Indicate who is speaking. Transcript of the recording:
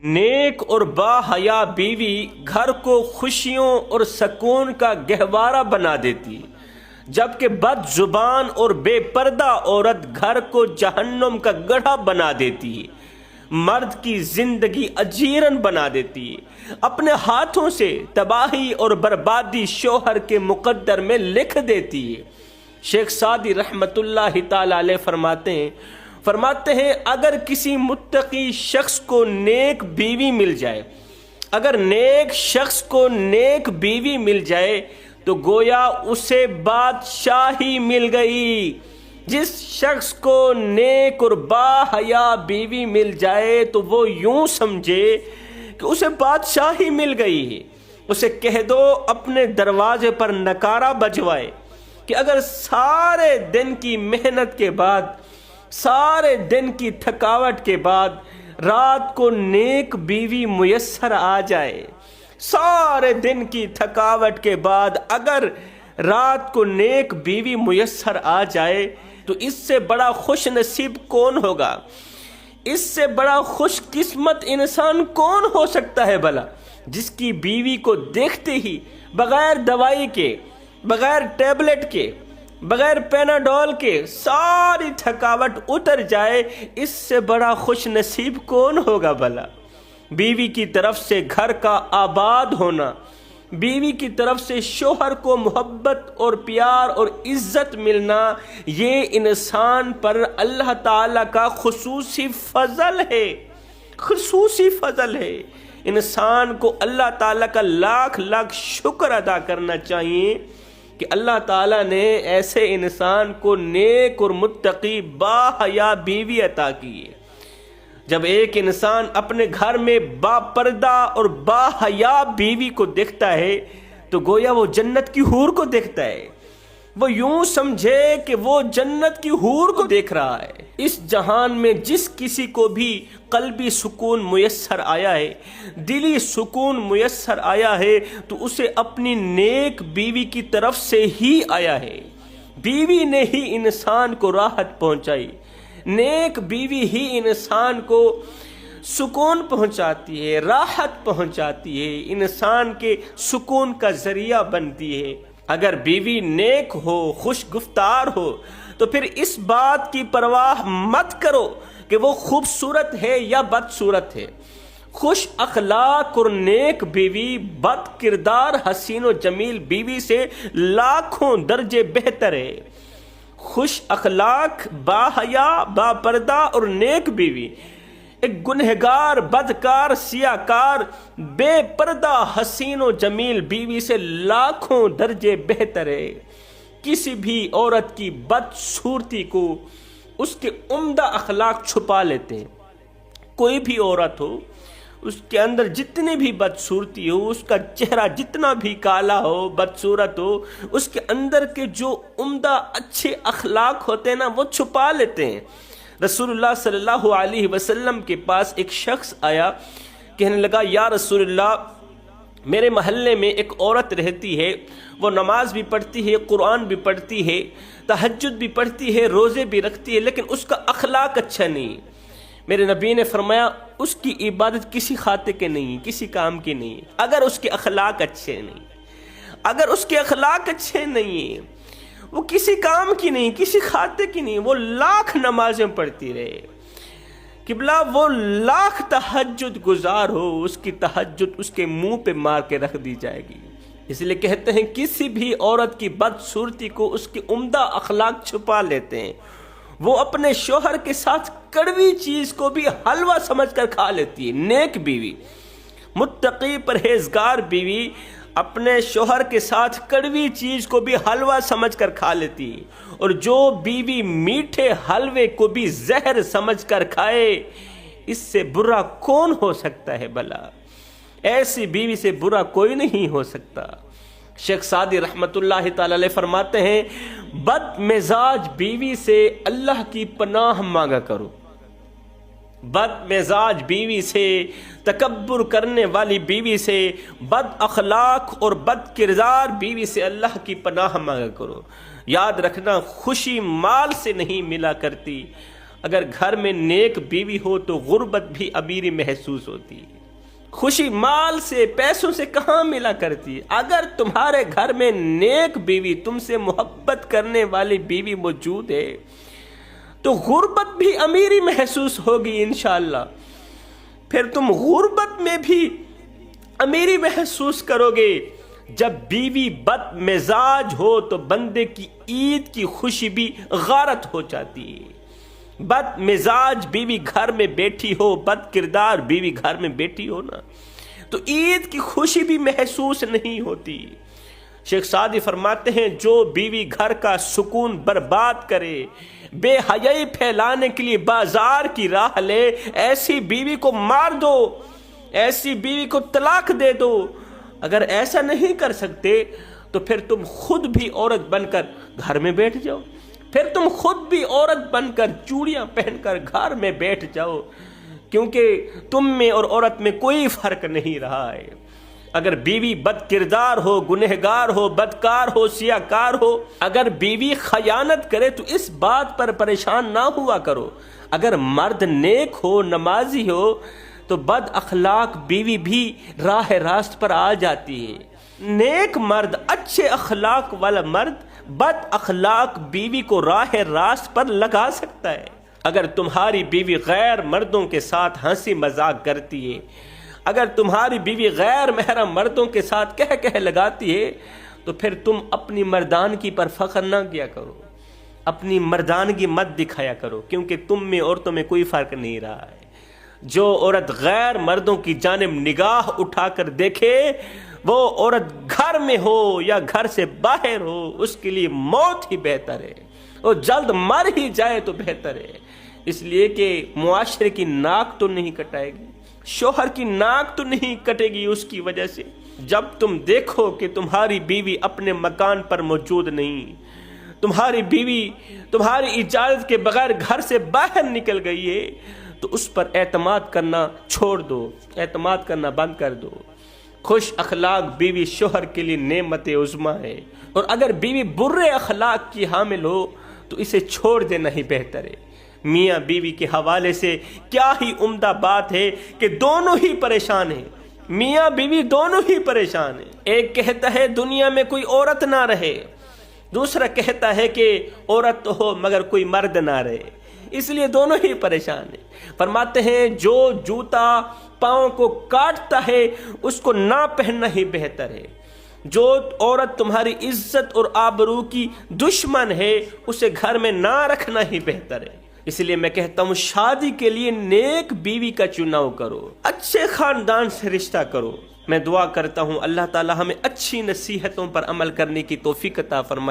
Speaker 1: نیک اور باحیا بیوی گھر کو خوشیوں اور سکون کا گہوارہ بنا دیتی ہے، جبکہ بد زبان اور بے پردہ عورت گھر کو جہنم کا گڑھا بنا دیتی ہے، مرد کی زندگی اجیرن بنا دیتی ہے، اپنے ہاتھوں سے تباہی اور بربادی شوہر کے مقدر میں لکھ دیتی ہے۔ شیخ سعدی رحمت اللہ تعالی علیہ فرماتے ہیں اگر کسی متقی شخص کو نیک بیوی مل جائے، اگر نیک شخص کو نیک بیوی مل جائے تو گویا اسے بادشاہی مل گئی۔ جس شخص کو نیک اور باحیا بیوی مل جائے تو وہ یوں سمجھے کہ اسے بادشاہی مل گئی ہے۔ اسے کہہ دو اپنے دروازے پر نکارہ بجوائے کہ اگر سارے دن کی محنت کے بعد، سارے دن کی تھکاوٹ کے بعد رات کو نیک بیوی میسر آ جائے، سارے دن کی تھکاوٹ کے بعد اگر رات کو نیک بیوی میسر آ جائے تو اس سے بڑا خوش نصیب کون ہوگا؟ اس سے بڑا خوش قسمت انسان کون ہو سکتا ہے بھلا، جس کی بیوی کو دیکھتے ہی بغیر دوائی کے، بغیر ٹیبلٹ کے، بغیر پیناڈول کے ساری تھکاوٹ اتر جائے؟ اس سے بڑا خوش نصیب کون ہوگا بھلا؟ بیوی کی طرف سے گھر کا آباد ہونا، بیوی کی طرف سے شوہر کو محبت اور پیار اور عزت ملنا، یہ انسان پر اللہ تعالیٰ کا خصوصی فضل ہے، خصوصی فضل ہے۔ انسان کو اللہ تعالیٰ کا لاکھ لاکھ شکر ادا کرنا چاہیے کہ اللہ تعالیٰ نے ایسے انسان کو نیک اور متقی باحیا بیوی عطا کی ہے۔ جب ایک انسان اپنے گھر میں با پردہ اور باحیا بیوی کو دیکھتا ہے تو گویا وہ جنت کی حور کو دیکھتا ہے، وہ یوں سمجھے کہ وہ جنت کی حور کو دیکھ رہا ہے۔ اس جہان میں جس کسی کو بھی قلبی سکون میسر آیا ہے، دلی سکون میسر آیا ہے تو اسے اپنی نیک بیوی کی طرف سے ہی آیا ہے۔ بیوی نے ہی انسان کو راحت پہنچائی، نیک بیوی ہی انسان کو سکون پہنچاتی ہے، راحت پہنچاتی ہے، انسان کے سکون کا ذریعہ بنتی ہے۔ اگر بیوی نیک ہو، خوش گفتار ہو تو پھر اس بات کی پرواہ مت کرو کہ وہ خوبصورت ہے یا بدصورت ہے۔ خوش اخلاق اور نیک بیوی بد کردار حسین و جمیل بیوی سے لاکھوں درجے بہتر ہے۔ خوش اخلاق، باحیا، با پردہ اور نیک بیوی ایک گنہگار، بدکار، سیاہکار، بے پردہ حسین و جمیل بیوی سے لاکھوں درجے بہتر ہے۔ کسی بھی عورت کی بدصورتی کو اس کے عمدہ اخلاق چھپا لیتے ہیں۔ کوئی بھی عورت ہو، اس کے اندر جتنی بھی بدصورتی ہو، اس کا چہرہ جتنا بھی کالا ہو، بدصورت ہو، اس کے اندر کے جو عمدہ اچھے اخلاق ہوتے ہیں نا، وہ چھپا لیتے ہیں۔ رسول اللہ صلی اللہ علیہ وسلم کے پاس ایک شخص آیا، کہنے لگا یا رسول اللہ، میرے محلے میں ایک عورت رہتی ہے، وہ نماز بھی پڑھتی ہے، قرآن بھی پڑھتی ہے، تہجد بھی پڑھتی ہے، روزے بھی رکھتی ہے، لیکن اس کا اخلاق اچھا نہیں۔ میرے نبی نے فرمایا اس کی عبادت کسی خاطر کے نہیں، کسی کام کی نہیں، اگر اس کے اخلاق اچھے نہیں، اگر اس کے اخلاق اچھے نہیں ہیں، وہ کسی کام کی نہیں، کسی خاطر کی نہیں۔ وہ لاکھ نمازیں پڑھتی رہے، قبلہ وہ لاکھ تہجد گزار ہو، اس کی تہجد اس کے منہ پہ مار کے رکھ دی جائے گی۔ اس لیے کہتے ہیں کسی بھی عورت کی بدصورتی کو اس کے عمدہ اخلاق چھپا لیتے ہیں۔ وہ اپنے شوہر کے ساتھ کڑوی چیز کو بھی حلوہ سمجھ کر کھا لیتی ہے۔ نیک بیوی، متقی پرہیزگار بیوی اپنے شوہر کے ساتھ کڑوی چیز کو بھی حلوہ سمجھ کر کھا لیتی ہے، اور جو بیوی میٹھے حلوے کو بھی زہر سمجھ کر کھائے، اس سے برا کون ہو سکتا ہے بھلا؟ ایسی بیوی سے برا کوئی نہیں ہو سکتا۔ شیخ سعدی رحمت اللہ تعالی علیہ فرماتے ہیں بد مزاج بیوی سے اللہ کی پناہ مانگا کرو، بد مزاج بیوی سے، تکبر کرنے والی بیوی سے، بد اخلاق اور بد کردار بیوی سے اللہ کی پناہ مانگا کرو۔ یاد رکھنا خوشی مال سے نہیں ملا کرتی، اگر گھر میں نیک بیوی ہو تو غربت بھی امیری محسوس ہوتی ہے۔ خوشی مال سے، پیسوں سے کہاں ملا کرتی ہے؟ اگر تمہارے گھر میں نیک بیوی، تم سے محبت کرنے والی بیوی موجود ہے تو غربت بھی امیری محسوس ہوگی انشاءاللہ۔ پھر تم غربت میں بھی امیری محسوس کرو گے۔ جب بیوی بد مزاج ہو تو بندے کی عید کی خوشی بھی غارت ہو جاتی ہے۔ بد مزاج بیوی گھر میں بیٹھی ہو، بد کردار بیوی گھر میں بیٹھی ہو نا، تو عید کی خوشی بھی محسوس نہیں ہوتی۔ شیخ سعدی فرماتے ہیں جو بیوی گھر کا سکون برباد کرے، بے حیائی پھیلانے کے لیے بازار کی راہ لے، ایسی بیوی کو مار دو، ایسی بیوی کو طلاق دے دو۔ اگر ایسا نہیں کر سکتے تو پھر تم خود بھی عورت بن کر گھر میں بیٹھ جاؤ، پھر تم خود بھی عورت بن کر چوڑیاں پہن کر گھر میں بیٹھ جاؤ، کیونکہ تم میں اور عورت میں کوئی فرق نہیں رہا ہے۔ اگر بیوی بد کردار ہو، گنہگار ہو، بدکار ہو، سیاہکار ہو، اگر بیوی خیانت کرے تو اس بات پر پریشان نہ ہوا کرو۔ اگر مرد نیک ہو، نمازی ہو، تو بد اخلاق بیوی بھی راہ راست پر آ جاتی ہے۔ نیک مرد، اچھے اخلاق والا مرد بد اخلاق بیوی کو راہ راست پر لگا سکتا ہے۔ اگر تمہاری بیوی غیر مردوں کے ساتھ ہنسی مذاق کرتی ہے، اگر تمہاری بیوی غیر محرم مردوں کے ساتھ کہہ لگاتی ہے، تو پھر تم اپنی مردانگی پر فخر نہ کیا کرو، اپنی مردانگی مت دکھایا کرو، کیونکہ تم میں عورتوں میں کوئی فرق نہیں رہا ہے۔ جو عورت غیر مردوں کی جانب نگاہ اٹھا کر دیکھے، وہ عورت گھر میں ہو یا گھر سے باہر ہو، اس کے لیے موت ہی بہتر ہے، وہ جلد مر ہی جائے تو بہتر ہے، اس لیے کہ معاشرے کی ناک تو نہیں کٹائے گی، شوہر کی ناک تو نہیں کٹے گی اس کی وجہ سے۔ جب تم دیکھو کہ تمہاری بیوی اپنے مکان پر موجود نہیں، تمہاری بیوی تمہاری اجازت کے بغیر گھر سے باہر نکل گئی ہے، تو اس پر اعتماد کرنا چھوڑ دو، اعتماد کرنا بند کر دو۔ خوش اخلاق بیوی شوہر کے لیے نعمت عظمیٰ ہے، اور اگر بیوی برے اخلاق کی حامل ہو تو اسے چھوڑ دینا ہی بہتر ہے۔ میاں بیوی کے حوالے سے کیا ہی عمدہ بات ہے کہ دونوں ہی پریشان ہیں، میاں بیوی دونوں ہی پریشان ہیں۔ ایک کہتا ہے دنیا میں کوئی عورت نہ رہے، دوسرا کہتا ہے کہ عورت تو ہو مگر کوئی مرد نہ رہے، اس لیے دونوں ہی پریشان ہیں۔ فرماتے ہیں جو جوتا پاؤں کو کاٹتا ہے اس کو نہ پہننا ہی بہتر ہے، جو عورت تمہاری عزت اور آبرو کی دشمن ہے اسے گھر میں نہ رکھنا ہی بہتر ہے۔ اس لیے میں کہتا ہوں شادی کے لیے نیک بیوی کا چناؤ کرو، اچھے خاندان سے رشتہ کرو۔ میں دعا کرتا ہوں اللہ تعالی ہمیں اچھی نصیحتوں پر عمل کرنے کی توفیق عطا فرمائے۔